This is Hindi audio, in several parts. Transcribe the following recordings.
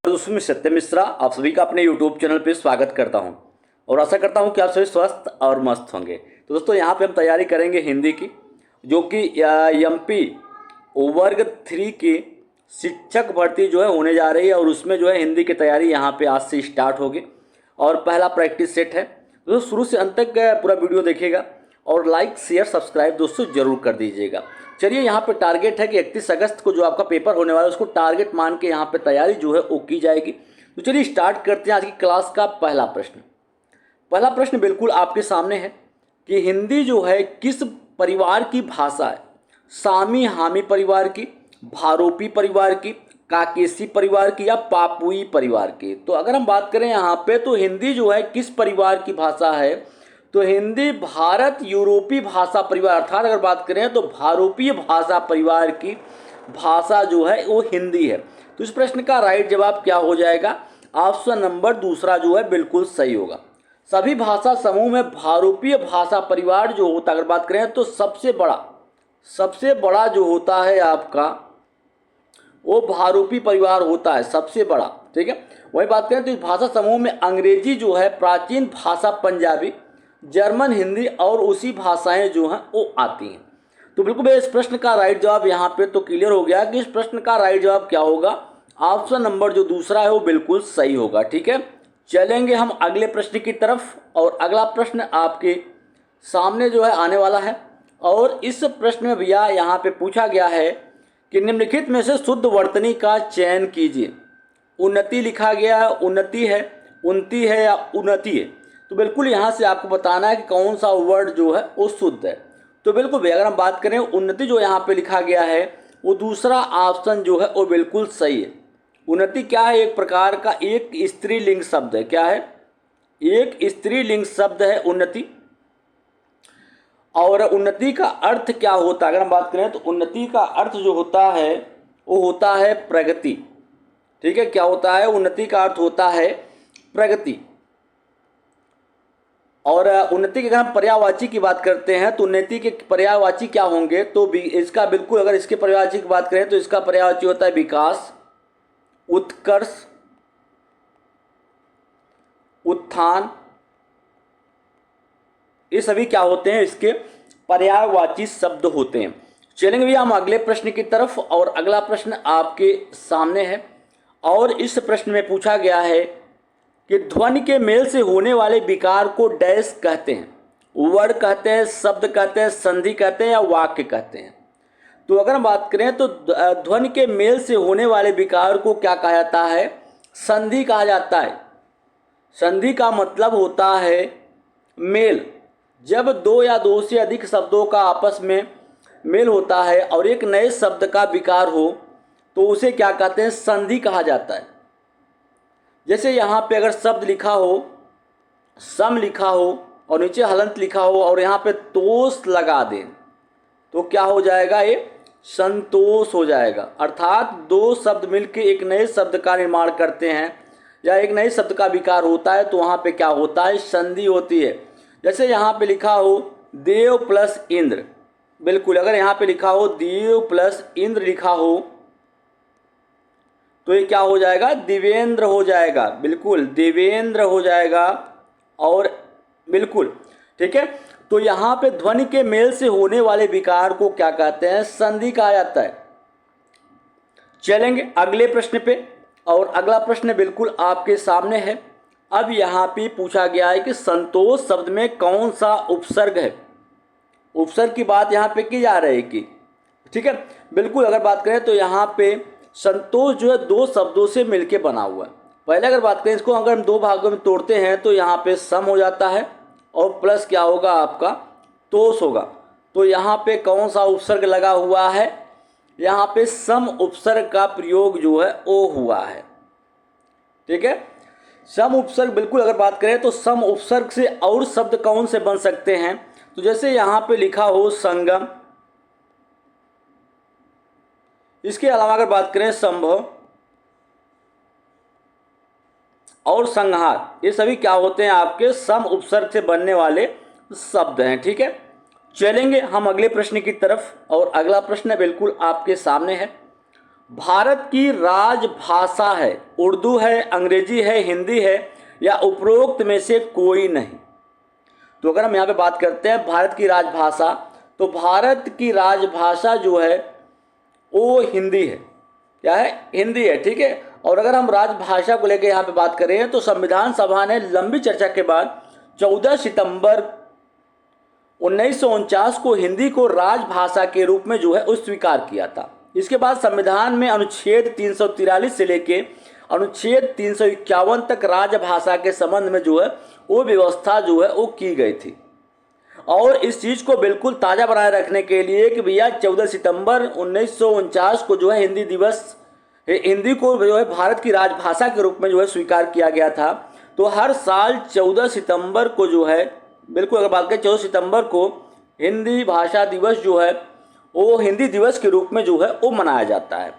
दोस्तों मैं सत्यम मिश्रा आप सभी का अपने YouTube चैनल पे स्वागत करता हूं और आशा करता हूं कि आप सभी स्वस्थ और मस्त होंगे। तो दोस्तों यहां पे हम तैयारी करेंगे हिंदी की, जो कि एमपी वर्ग 3 की शिक्षक भर्ती जो है होने जा रही है और उसमें जो है हिंदी की तैयारी यहां पे आज से स्टार्ट होगी और पहला प्रैक्टिस सेट है। दोस्तों शुरू से अंत तक पूरा वीडियो देखिएगा और लाइक शेयर सब्सक्राइब दोस्तों जरूर कर दीजिएगा। चलिए यहाँ पे टारगेट है कि 31 अगस्त को जो आपका पेपर होने वाला है उसको टारगेट मान के यहाँ पे तैयारी जो है वो की जाएगी। तो चलिए स्टार्ट करते हैं आज की क्लास का पहला प्रश्न। पहला प्रश्न बिल्कुल आपके सामने है कि हिंदी जो है किस परिवार की भाषा है? सामी हामी परिवार की, भारोपी परिवार की, काकेसी परिवार की या पापुई परिवार की? तो अगर हम बात करें यहाँ पे तो हिंदी जो है किस परिवार की भाषा है? तो हिंदी भारत यूरोपीय भाषा परिवार अर्थात अगर बात करें तो भारोपीय भाषा परिवार की भाषा जो है वो हिंदी है। तो इस प्रश्न का राइट जवाब क्या हो जाएगा? ऑप्शन नंबर दूसरा जो है बिल्कुल सही होगा। सभी भाषा समूह में भारोपीय भाषा परिवार जो होता है अगर बात करें तो सबसे बड़ा जो होता है आपका वो भारोपी परिवार होता है, सबसे बड़ा। ठीक है, वही बात करें तो इस भाषा समूह में अंग्रेजी जो है, प्राचीन भाषा पंजाबी, जर्मन, हिंदी और उसी भाषाएं जो हैं वो आती हैं। तो बिल्कुल इस प्रश्न का राइट जवाब यहाँ पे तो क्लियर हो गया कि इस प्रश्न का राइट जवाब क्या होगा? ऑप्शन नंबर जो दूसरा है वो बिल्कुल सही होगा। ठीक है, चलेंगे हम अगले प्रश्न की तरफ और अगला प्रश्न आपके सामने जो है आने वाला है और इस प्रश्न में भैया यहाँ पे पूछा गया है कि निम्नलिखित में से शुद्ध वर्तनी का चयन कीजिए। उन्नति लिखा गया है, उन्नति है, उन्नति है या उन्नति है? तो बिल्कुल यहाँ से आपको बताना है कि कौन सा वर्ड जो है वो शुद्ध है। तो बिल्कुल भैया अगर हम बात करें उन्नति जो यहाँ पे लिखा गया है वो दूसरा ऑप्शन जो है वो बिल्कुल सही है। उन्नति क्या है? एक प्रकार का एक स्त्रीलिंग शब्द है। क्या है? एक स्त्रीलिंग शब्द है उन्नति। और उन्नति का अर्थ क्या होता है? अगर हम बात करें तो उन्नति का अर्थ जो होता है वो होता है प्रगति। ठीक है, क्या होता है? उन्नति का अर्थ होता है प्रगति। और उन्नति के अगर हम पर्यायवाची की बात करते हैं तो उन्नति के पर्यायवाची क्या होंगे? तो इसका बिल्कुल अगर इसके पर्यायवाची की बात करें तो इसका पर्यायवाची होता है विकास, उत्कर्ष, उत्थान। ये सभी क्या होते हैं? इसके पर्यायवाची शब्द होते हैं। चलेंगे भैया हम अगले प्रश्न की तरफ और अगला प्रश्न आपके सामने है और इस प्रश्न में पूछा गया है कि ध्वनि के मेल से होने वाले विकार को डैश कहते हैं? वर्ड कहते हैं, शब्द कहते हैं, संधि कहते हैं या वाक्य कहते हैं? तो अगर हम बात करें तो ध्वनि के मेल से होने वाले विकार को क्या कहा जाता है? संधि कहा जाता है। संधि का मतलब होता है मेल। जब दो या दो से अधिक शब्दों का आपस में मेल होता है और एक नए शब्द का विकार हो तो उसे क्या कहते हैं? संधि कहा जाता है। जैसे यहाँ पे अगर शब्द लिखा हो, सम लिखा हो और नीचे हलंत लिखा हो और यहाँ पे तोष लगा दें तो क्या हो जाएगा? ये संतोष हो जाएगा। अर्थात दो शब्द मिलकर एक नए शब्द का निर्माण करते हैं या एक नए शब्द का विकार होता है तो वहाँ पे क्या होता है? संधि होती है। जैसे यहाँ पे लिखा हो देव प्लस इंद्र, बिल्कुल अगर यहाँ पे लिखा हो देव प्लस इंद्र लिखा हो तो ये क्या हो जाएगा? दिवेंद्र हो जाएगा। बिल्कुल देवेंद्र हो जाएगा। और बिल्कुल ठीक है, तो यहाँ पे ध्वनि के मेल से होने वाले विकार को क्या कहते हैं? संधि कहा जाता है। चलेंगे अगले प्रश्न पे और अगला प्रश्न बिल्कुल आपके सामने है। अब यहाँ पे पूछा गया है कि संतोष शब्द में कौन सा उपसर्ग है? उपसर्ग की बात यहाँ पे की जा रही है कि ठीक है, बिल्कुल अगर बात करें तो यहाँ पे संतोष जो है दो शब्दों से मिलके बना हुआ है। पहले अगर बात करें इसको अगर हम दो भागों में तोड़ते हैं तो यहाँ पे सम हो जाता है और प्लस क्या होगा? आपका तोष होगा। तो यहाँ पे कौन सा उपसर्ग लगा हुआ है? यहाँ पे सम उपसर्ग का प्रयोग जो है वो हुआ है। ठीक है, सम उपसर्ग बिल्कुल अगर बात करें तो सम उपसर्ग से और शब्द कौन से बन सकते हैं? तो जैसे यहाँ पे लिखा हो संगम, इसके अलावा अगर बात करें संभव और संहार, ये सभी क्या होते हैं? आपके सम उपसर्ग से बनने वाले शब्द हैं। ठीक है, चलेंगे हम अगले प्रश्न की तरफ और अगला प्रश्न बिल्कुल आपके सामने है भारत की राजभाषा है, उर्दू है, अंग्रेजी है, हिंदी है या उपरोक्त में से कोई नहीं। तो अगर हम यहाँ पे बात करते हैं भारत की राजभाषा, तो भारत की राजभाषा जो है वो हिंदी है। क्या है? हिंदी है। ठीक है। और अगर हम राजभाषा को लेकर यहाँ पे बात करें तो संविधान सभा ने लंबी चर्चा के बाद 14 सितंबर 1949 को हिंदी को राजभाषा के रूप में जो है वो स्वीकार किया था। इसके बाद संविधान में अनुच्छेद 343 से लेके अनुच्छेद 351 तक राजभाषा के संबंध में जो है वो व्यवस्था जो है वो की गई थी। और इस चीज़ को बिल्कुल ताज़ा बनाए रखने के लिए कि भैया 14 सितंबर 1949 को जो है हिंदी को जो है भारत की राजभाषा के रूप में जो है स्वीकार किया गया था। तो हर साल 14 सितंबर को जो है, बिल्कुल अगर बात करें 14 सितंबर को हिंदी भाषा दिवस जो है वो हिंदी दिवस के रूप में जो है वो मनाया जाता है।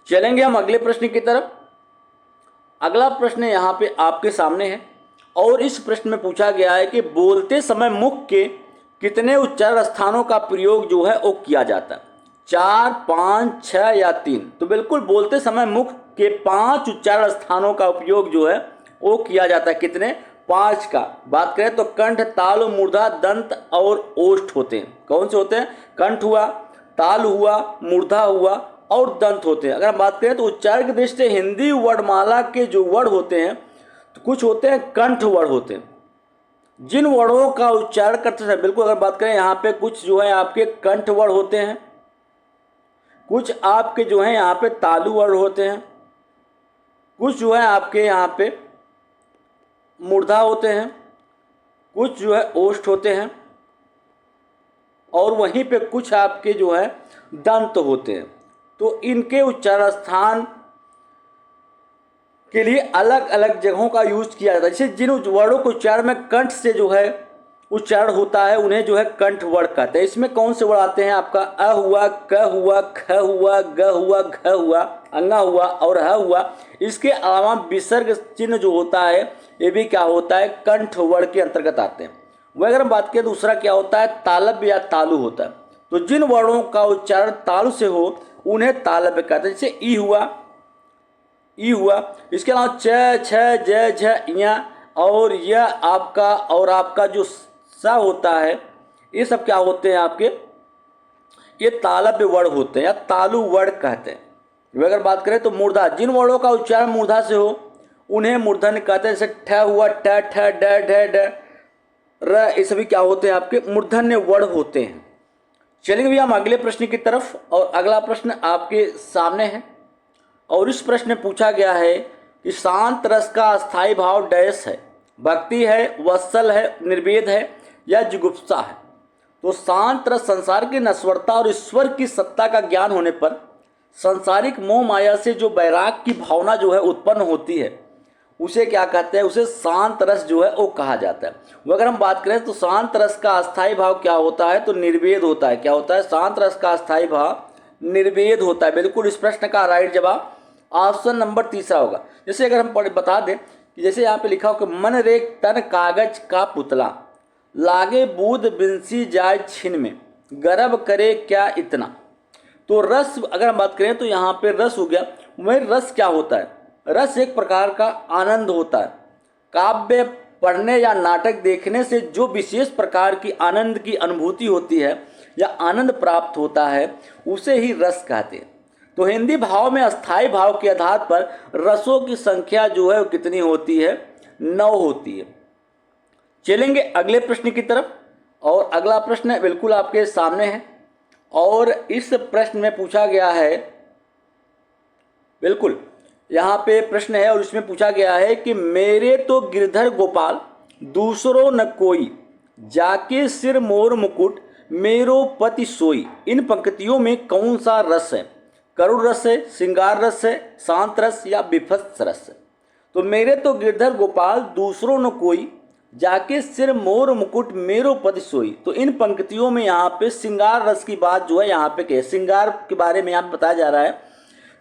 चलेंगे हम अगले प्रश्न की तरफ। अगला प्रश्न यहाँ पे आपके सामने है और इस प्रश्न में पूछा गया है कि बोलते समय मुख के कितने उच्चारण स्थानों का प्रयोग जो है वो किया जाता है? 4, 5, 6 या 3? तो बिल्कुल बोलते समय मुख के 5 उच्चारण स्थानों का उपयोग जो है वो किया जाता है। कितने? 5 का। बात करें तो कंठ, तालु, मूर्धा, दंत और ओष्ठ होते हैं। कौन से होते हैं? कंठ हुआ, तालु हुआ, मूर्धा हुआ और दंत होते हैं। अगर हम बात करें तो उच्चारण की दृष्टि से हिंदी वर्णमाला के जो वर्ण होते हैं तो कुछ होते हैं कंठ वर्ण होते हैं। जिन वर्णों का उच्चारण करते हैं, बिल्कुल अगर बात करें यहाँ पे कुछ जो है आपके कंठ वर्ण होते हैं, कुछ आपके जो है यहाँ पे तालु वर्ण होते हैं, कुछ जो है आपके यहाँ पे मूर्धा होते हैं, कुछ जो है ओष्ठ होते हैं और वहीं पे कुछ आपके जो है दंत होते हैं। तो इनके उच्चारण स्थान के लिए अलग अलग जगहों का यूज किया जाता है। जैसे जिन वर्णों को उच्चारण में कंठ से जो है उच्चारण होता है उन्हें जो है कंठ वर्ण कहते हैं। इसमें कौन से वर्ण आते हैं? आपका अ हुआ, क हुआ, ख हुआ, ग हुआ, घ हुआ, अंगा हुआ और ह हुआ। इसके अलावा विसर्ग चिन्ह जो होता है ये भी क्या होता है? कंठ वर्ण के अंतर्गत आते हैं। वह अगर हम बात करें दूसरा क्या होता है? तालव्य या तालु होता है। तो जिन वर्णों का उच्चारण तालु से हो उन्हें तालव्य कहते हैं। जैसे ई हुआ, ई हुआ। इसके अलावा च, छ, ज, झ, या और यह आपका जो सा होता है ये सब क्या होते हैं आपके? ये तालव्य वर्ण होते हैं या तालु वर्ण कहते हैं। अगर बात करें तो मूर्धा, जिन वर्णों का उच्चारण मूर्धा से हो उन्हें मूर्धन्य कहते हैं। जैसे ठ हुआ, ठ, ठ, ड, ढ, ड, र, ये सभी क्या होते हैं? आपके मूर्धन्य वर्ण होते हैं। चलेंगे भैया हम अगले प्रश्न की तरफ और अगला प्रश्न आपके सामने है और इस प्रश्न में पूछा गया है कि शांत रस का अस्थायी भाव डैश है? भक्ति है, वत्सल है, निर्वेद है या जुगुप्सा है? तो शांत रस संसार की नश्वरता और ईश्वर की सत्ता का ज्ञान होने पर सांसारिक मोह माया से जो वैराग की भावना जो है उत्पन्न होती है उसे क्या कहते हैं? उसे शांत रस जो है वो कहा जाता है। वो अगर हम बात करें तो शांत रस का अस्थायी भाव क्या होता है? तो निर्वेद होता है। क्या होता है? शांत रस का अस्थायी भाव निर्वेद होता है। बिल्कुल इस प्रश्न का राइट जवाब ऑप्शन नंबर तीसरा होगा। जैसे अगर हम बता दें कि जैसे यहाँ पे लिखा हो कि मन रेख तन कागज का पुतला, लागे बूंद बिंसी जाए छिन में, गर्व करे क्या इतना। तो रस अगर हम बात करें तो यहाँ पे रस हो गया। वह रस क्या होता है? रस एक प्रकार का आनंद होता है। काव्य पढ़ने या नाटक देखने से जो विशेष प्रकार की आनंद की अनुभूति होती है या आनंद प्राप्त होता है उसे ही रस कहते हैं। तो हिंदी भाव में अस्थायी भाव के आधार पर रसों की संख्या जो है कितनी होती है? 9 होती है। चलेंगे अगले प्रश्न की तरफ और अगला प्रश्न बिल्कुल आपके सामने है और इस प्रश्न में पूछा गया है, बिल्कुल यहाँ पे प्रश्न है और इसमें पूछा गया है कि मेरे तो गिरधर गोपाल दूसरों न कोई, जाके सिर मोर मुकुट मेरो पति सोई। इन पंक्तियों में कौन सा रस है? करुण रस है, श्रृंगार रस है, शांत रस या विभत्स रस है? तो मेरे तो गिरधर गोपाल दूसरों न कोई, जाके सिर मोर मुकुट मेरो पति सोई। तो इन पंक्तियों में यहाँ पे श्रृंगार रस की बात जो है यहाँ पे कहे, श्रृंगार के बारे में यहाँ पे बताया जा रहा है।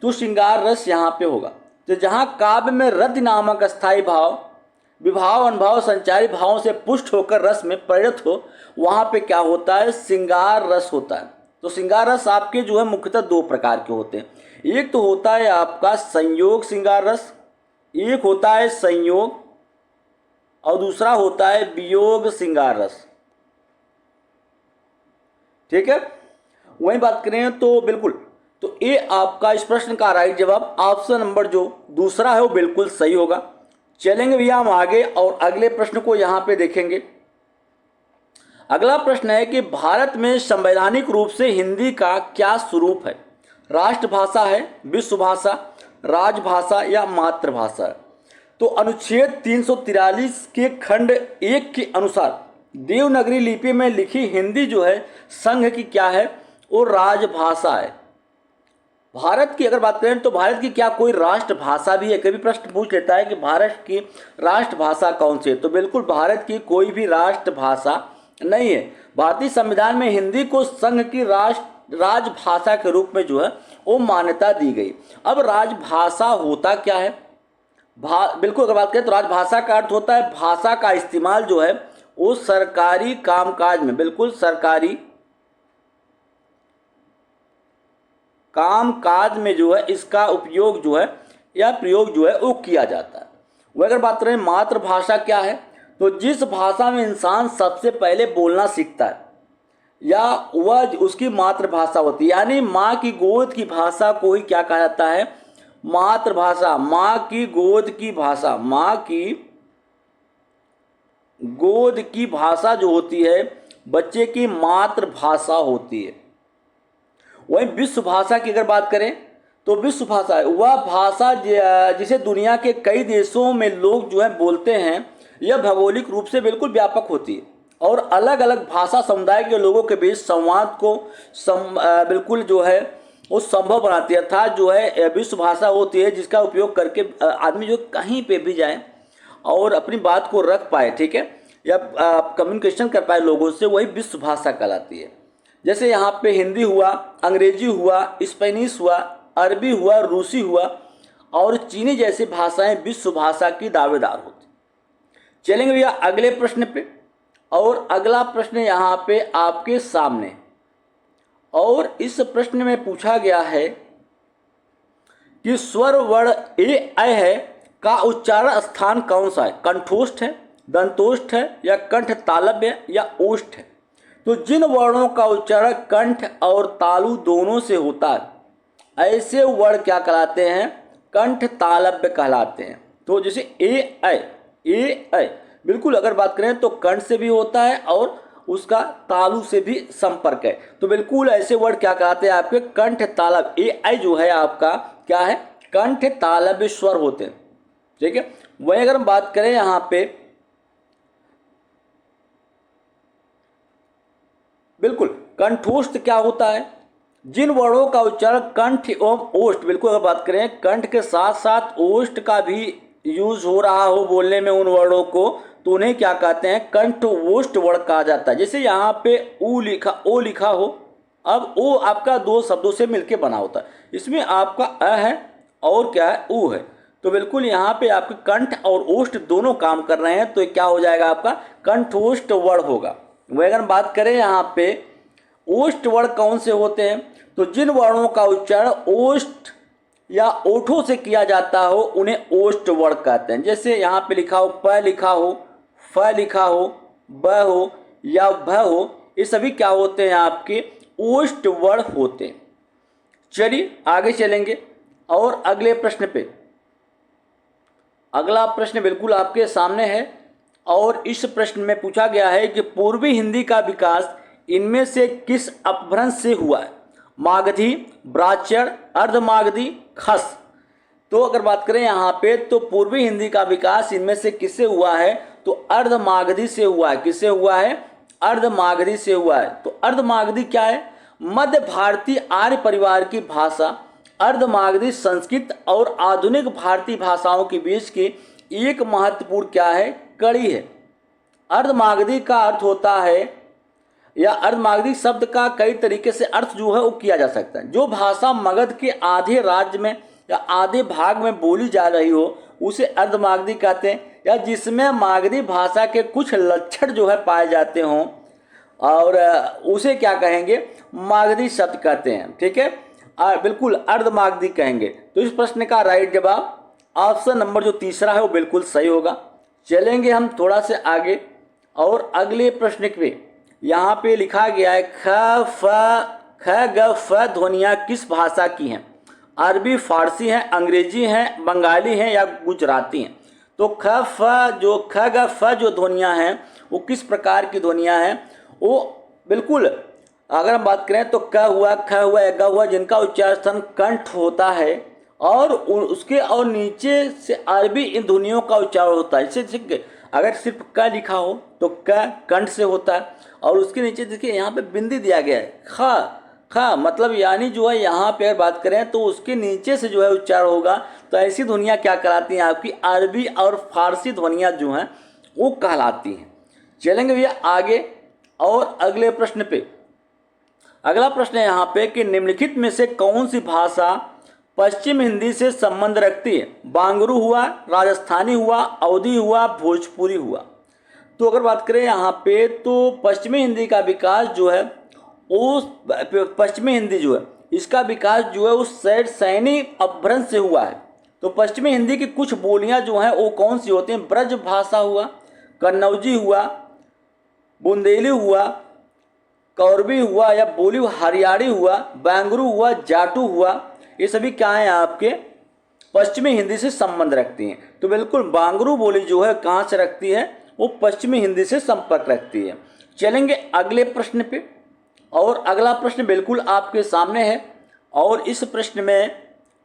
तो श्रृंगार रस यहाँ पे होगा। तो जहाँ काव्य में रति नामक अस्थायी भाव विभाव अनुभव संचारी भावों से पुष्ट होकर रस में परिणत हो वहाँ पे क्या होता है? श्रृंगार रस होता है। तो श्रृंगार रस आपके जो है मुख्यतः 2 प्रकार के होते हैं। एक तो होता है आपका संयोग श्रृंगार रस, एक होता है संयोग और दूसरा होता है वियोग श्रृंगार रस। ठीक है, वही बात करें तो बिल्कुल, तो ये आपका इस प्रश्न का राइट जवाब ऑप्शन नंबर जो दूसरा है वो बिल्कुल सही होगा। चलेंगे भैया हम आगे और अगले प्रश्न को यहाँ पे देखेंगे। अगला प्रश्न है कि भारत में संवैधानिक रूप से हिंदी का क्या स्वरूप है? राष्ट्रभाषा है, विश्व भाषा, राजभाषा या मातृभाषा? तो अनुच्छेद 343 के खंड 1 के अनुसार देवनागरी लिपि में लिखी हिंदी जो है संघ की क्या है? वो राजभाषा है। भारत की अगर बात करें तो भारत की क्या कोई राष्ट्रभाषा भी है? कभी प्रश्न पूछ लेता है कि भारत की राष्ट्रभाषा कौन सी है, तो बिल्कुल भारत की कोई भी राष्ट्रभाषा नहीं है। भारतीय संविधान में हिंदी को संघ की राजभाषा के रूप में जो है वो मान्यता दी गई। अब राजभाषा होता क्या है? बिल्कुल अगर बात करें तो राजभाषा का अर्थ होता है भाषा का इस्तेमाल जो है वो सरकारी कामकाज में, बिल्कुल सरकारी कामकाज में जो है इसका उपयोग जो है या प्रयोग जो है वो किया जाता है। वह अगर बात करें मातृभाषा क्या है, तो जिस भाषा में इंसान सबसे पहले बोलना सीखता है या वह उसकी मातृभाषा होती है, यानी माँ की गोद की भाषा को ही क्या कहा जाता है? मातृभाषा। माँ की गोद की भाषा, माँ की गोद की भाषा जो होती है बच्चे की मातृभाषा होती है। वहीं विश्व भाषा की अगर बात करें तो विश्व भाषा है वह भाषा जिसे दुनिया के कई देशों में लोग जो है बोलते हैं। यह भौगोलिक रूप से बिल्कुल व्यापक होती है और अलग अलग भाषा समुदाय के लोगों के बीच संवाद को बिल्कुल जो है वो संभव बनाती है। अर्थात जो है विश्व भाषा होती है जिसका उपयोग करके आदमी जो कहीं पे भी जाए और अपनी बात को रख पाए, ठीक है, या कम्युनिकेशन कर पाए लोगों से, वही विश्व भाषा कहलाती है। जैसे यहाँ पे हिंदी हुआ, अंग्रेजी हुआ, स्पेनिश हुआ, अरबी हुआ, रूसी हुआ और चीनी जैसी भाषाएं विश्व भाषा की दावेदार होती। चलेंगे भैया अगले प्रश्न पे, और अगला प्रश्न यहाँ पे आपके सामने, और इस प्रश्न में पूछा गया है कि स्वर वर्ण ए ऐ है का उच्चारण स्थान कौन सा है? कंठोष्ठ है, दंतोष्ठ है या कंठ तालव्य है या ओष्ठ है? तो जिन वर्णों का उच्चारण कंठ और तालु दोनों से होता है ऐसे वर्ण क्या कहलाते हैं? कंठ तालव्य कहलाते हैं। तो जैसे ए ऐ बिल्कुल अगर बात करें तो कंठ से भी होता है और उसका तालु से भी संपर्क है, तो बिल्कुल ऐसे वर्ड क्या कहते हैं? आपके कंठ तालव्य। ए ऐ जो है आपका क्या है? कंठ तालव्य स्वर होते हैं, ठीक है। वही अगर हम बात करें यहाँ पे बिल्कुल कंठोष्ठ क्या होता है? जिन वर्णों का उच्चारण कंठ एवं ओष्ठ, बिल्कुल अगर बात करें कंठ के साथ साथ ओष्ठ का भी यूज हो रहा हो बोलने में उन वर्णों को, तो उन्हें क्या कहते हैं? कंठ ओष्ठ वर्ण कहा जाता है। जैसे यहाँ पे ओ लिखा हो, अब ओ आपका दो शब्दों से मिलकर बना होता है, इसमें आपका अ है और क्या है? ऊ है, तो बिल्कुल यहाँ पे आपके कंठ और ओष्ठ दोनों काम कर रहे हैं, तो क्या हो जाएगा? आपका कंठोष्ठ वर्ण होगा। वही अगर बात करें यहाँ पे ओष्ठ वर्ण कौन से होते हैं, तो जिन वर्णों का उच्चारण ओष्ठ या ओठों से किया जाता हो उन्हें ओष्ठ वर्ण कहते हैं। जैसे यहाँ पे लिखा हो, प लिखा हो, फ लिखा हो, ब हो या भ हो, ये सभी क्या होते हैं? आपके ओष्ठ वर्ण होते हैं। चलिए आगे चलेंगे और अगले प्रश्न पे। अगला प्रश्न बिल्कुल आपके सामने है और इस प्रश्न में पूछा गया है कि पूर्वी हिंदी का विकास इनमें से किस अपभ्रंश से हुआ है? मागधी, ब्राह्मण, अर्धमागधी, खस। तो अगर बात करें यहाँ पे तो पूर्वी हिंदी का विकास इनमें से किससे हुआ है? तो अर्धमागधी से हुआ है। किससे हुआ है? अर्धमागधी से हुआ है। तो अर्धमागधी क्या है? मध्य भारतीय आर्य परिवार की भाषा अर्धमागधी संस्कृत और आधुनिक भारतीय भाषाओं के बीच की एक महत्वपूर्ण क्या है? कड़ी है। अर्धमागधी का अर्थ होता है, या अर्धमागधी शब्द का कई तरीके से अर्थ जो है वो किया जा सकता है। जो भाषा मगध के आधे राज्य में या आधे भाग में बोली जा रही हो उसे अर्धमागधी कहते हैं, या जिसमें मागधी भाषा के कुछ लक्षण जो है पाए जाते हों और उसे क्या कहेंगे? मागधी शब्द कहते हैं, ठीक है। बिल्कुल अर्धमागधी कहेंगे। तो इस प्रश्न का राइट जवाब ऑप्शन नंबर जो तीसरा है वो बिल्कुल सही होगा। चलेंगे हम थोड़ा से आगे और अगले प्रश्न पे। यहाँ पे लिखा गया है ख ग फ ध्वनियाँ किस भाषा की हैं? अरबी, फारसी हैं, अंग्रेजी हैं, बंगाली हैं या गुजराती हैं? तो ख ग फ जो ध्वनियाँ हैं वो किस प्रकार की ध्वनियाँ हैं? वो बिल्कुल अगर हम बात करें तो क हुआ, ख हुआ, ग हुआ, जिनका उच्चारण कंठ होता है और उसके और नीचे से अरबी इन ध्वनियों का उच्चारण होता है। इससे अगर सिर्फ क लिखा हो तो क कंठ से होता है और उसके नीचे देखिए यहाँ पे बिंदी दिया गया है ख मतलब यानी जो है यहाँ पे अगर बात करें तो उसके नीचे से जो है उच्चारण होगा। तो ऐसी ध्वनियाँ क्या कहलाती हैं? आपकी अरबी और फारसी ध्वनियाँ जो हैं वो कहलाती हैं। चलेंगे भैया आगे और अगले प्रश्न पे। अगला प्रश्न है यहाँ पे कि निम्नलिखित में से कौन सी भाषा पश्चिम हिंदी से संबंध रखती है? बांगरू हुआ, राजस्थानी हुआ, अवधी हुआ, भोजपुरी हुआ। तो अगर बात करें यहाँ पे तो पश्चिमी हिंदी का विकास जो है उस पश्चिमी हिंदी जो है इसका विकास जो है उस सैनी अपभ्रंश से हुआ है। तो पश्चिमी हिंदी की कुछ बोलियां जो हैं वो कौन सी होती हैं? ब्रज भाषा हुआ, कन्नौजी हुआ, बुंदेली हुआ, कौरवी हुआ या बोली हरियाणी हुआ, बांगरू हुआ, जाटू हुआ। ये सभी क्या हैं? आपके पश्चिमी हिंदी से संबंध रखती हैं। तो बिल्कुल बांगरू बोली जो है कहाँ से रखती है? वो पश्चिमी हिंदी से संपर्क रखती है। चलेंगे अगले प्रश्न पे और अगला प्रश्न बिल्कुल आपके सामने है और इस प्रश्न में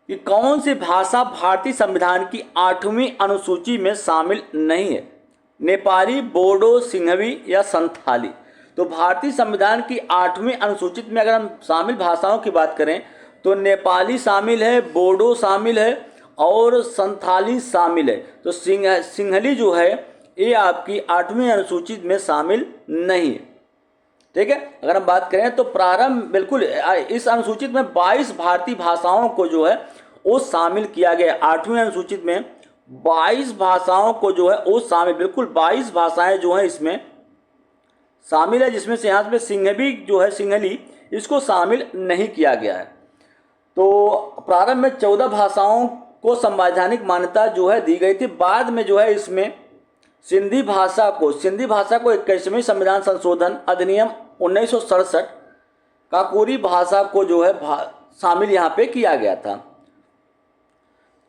कि कौन सी भाषा भारतीय संविधान की 8वीं अनुसूची में शामिल नहीं है? नेपाली, बोडो, सिंहवी या संथाली। तो भारतीय संविधान की 8वीं अनुसूचित में अगर हम शामिल भाषाओं की बात करें तो नेपाली शामिल है, बोडो शामिल है और संथाली शामिल है। तो सिंहली जो है ये आपकी 8वीं अनुसूचित में शामिल नहीं है। ठीक है, अगर हम बात करें तो प्रारंभ बिल्कुल इस अनुसूचित में 22 भारतीय भाषाओं को जो है वो शामिल किया गया। 8वीं अनुसूचित में 22 भाषाओं को जो है वो शामिल, बिल्कुल 22 भाषाएं जो हैं इसमें शामिल है, जिसमें से यहाँ पे सिंहली जो है सिंहली इसको शामिल नहीं किया गया है। तो प्रारंभ में 14 भाषाओं को संवैधानिक मान्यता जो है दी गई थी। बाद में जो है इसमें सिंधी भाषा को 21वें संविधान संशोधन अधिनियम 1967 काकोरी भाषा को जो है शामिल यहाँ पे किया गया था।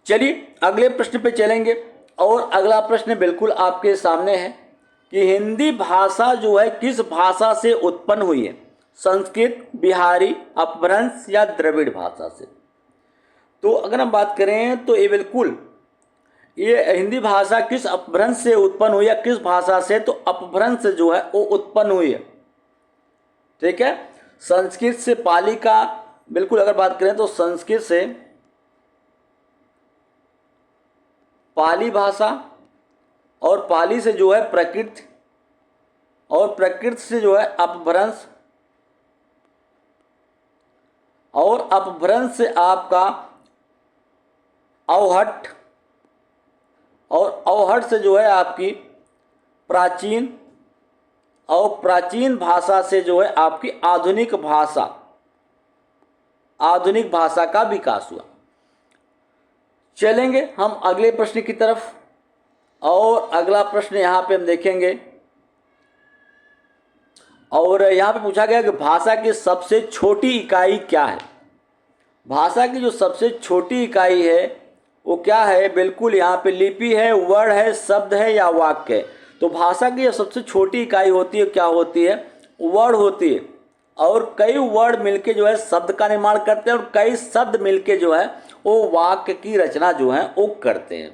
चलिए अगले प्रश्न पे चलेंगे और अगला प्रश्न बिल्कुल आपके सामने है कि हिंदी भाषा जो है किस भाषा से उत्पन्न हुई है? संस्कृत, बिहारी, अपभ्रंश या द्रविड़ भाषा से। तो अगर हम बात करें तो ये बिल्कुल ये हिंदी भाषा किस अपभ्रंश से उत्पन्न हुई है? किस भाषा से? तो अपभ्रंश से जो है वो उत्पन्न हुई है। ठीक है, संस्कृत से पाली का बिल्कुल अगर बात करें तो संस्कृत से पाली भाषा और पाली से जो है प्रकृत और प्रकृत से जो है अपभ्रंश और अपभ्रंश से आपका अवहट और अवहट से जो है आपकी प्राचीन और प्राचीन भाषा से जो है आपकी आधुनिक भाषा का विकास हुआ। चलेंगे हम अगले प्रश्न की तरफ और अगला प्रश्न यहाँ पे हम देखेंगे और यहाँ पे पूछा गया कि भाषा की सबसे छोटी इकाई क्या है? भाषा की जो सबसे छोटी इकाई है वो क्या है? बिल्कुल यहाँ पे लिपि है, वर्ड है, शब्द है या वाक्य है। तो भाषा की जो सबसे छोटी इकाई होती है क्या होती है? वर्ड होती है। और कई वर्ड मिलके जो है शब्द का निर्माण करते हैं और कई शब्द मिलके जो है वो वाक्य की रचना जो है वो करते हैं।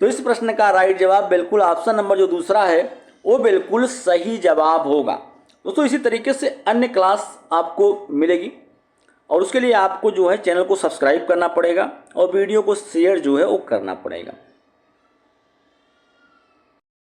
तो इस प्रश्न का राइट जवाब बिल्कुल ऑप्शन नंबर जो दूसरा है वो बिल्कुल सही जवाब होगा। दोस्तों इसी तरीके से अन्य क्लास आपको मिलेगी और उसके लिए आपको जो है चैनल को सब्सक्राइब करना पड़ेगा और वीडियो को शेयर जो है वो करना पड़ेगा।